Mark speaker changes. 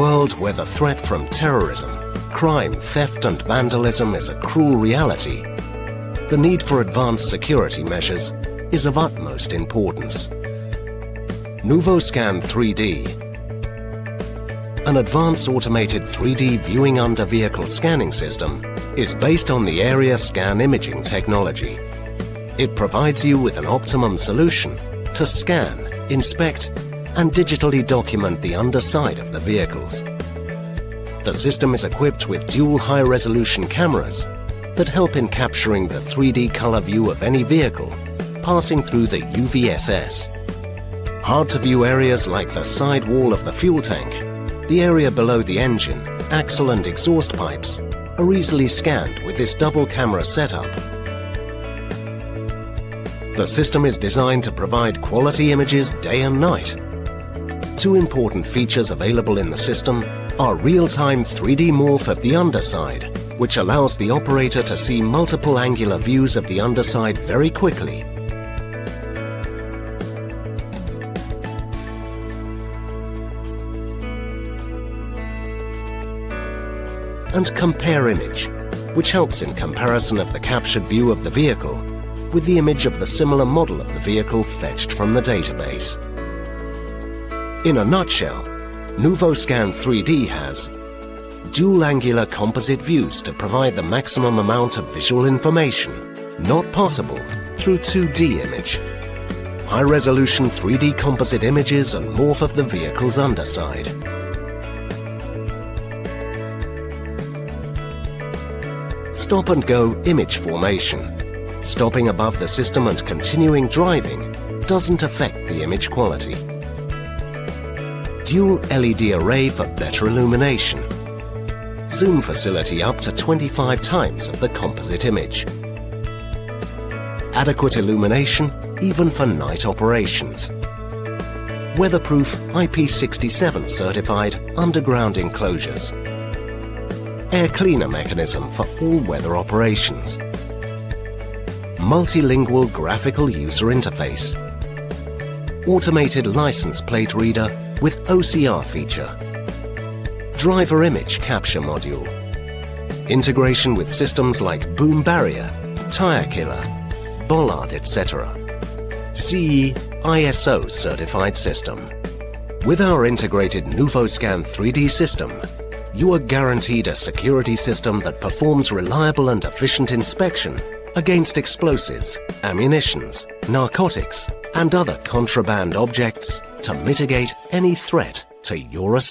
Speaker 1: world where the threat from terrorism, crime, theft and vandalism is a cruel reality, the need for advanced security measures is of utmost importance. Nuvoscan 3D, an advanced automated 3D viewing under vehicle scanning system, is based on the area scan imaging technology. It provides you with an optimum solution to scan, inspect and digitally document the underside of the vehicles. The system is equipped with dual high-resolution cameras that help in capturing the 3D color view of any vehicle passing through the UVSS. Hard-to-view areas like the side wall of the fuel tank, the area below the engine, axle and exhaust pipes are easily scanned with this double camera setup. The system is designed to provide quality images day and night. Two important features available in the system are real-time 3D morph of the underside, which allows the operator to see multiple angular views of the underside very quickly. And compare image, which helps in comparison of the captured view of the vehicle with the image of the similar model of the vehicle fetched from the database. In a nutshell, Nuvoscan 3D has dual angular composite views to provide the maximum amount of visual information, not possible through 2D image, high-resolution 3D composite images and morph of the vehicle's underside. Stop-and-go image formation. Stopping above the system and continuing driving doesn't affect the image quality. Dual LED array for better illumination. Zoom facility up to 25 times of the composite image. Adequate illumination even for night operations. Weatherproof IP67 certified underground enclosures. Air cleaner mechanism for all weather operations. Multilingual graphical user interface. Automated license plate reader with OCR feature. Driver image capture module. Integration with systems like boom barrier, tire killer, bollard, etc. CE ISO certified system. With our integrated Nuvoscan 3D system, you are guaranteed a security system that performs reliable and efficient inspection against explosives, ammunitions, narcotics, and other contraband objects to mitigate any threat to your establishment.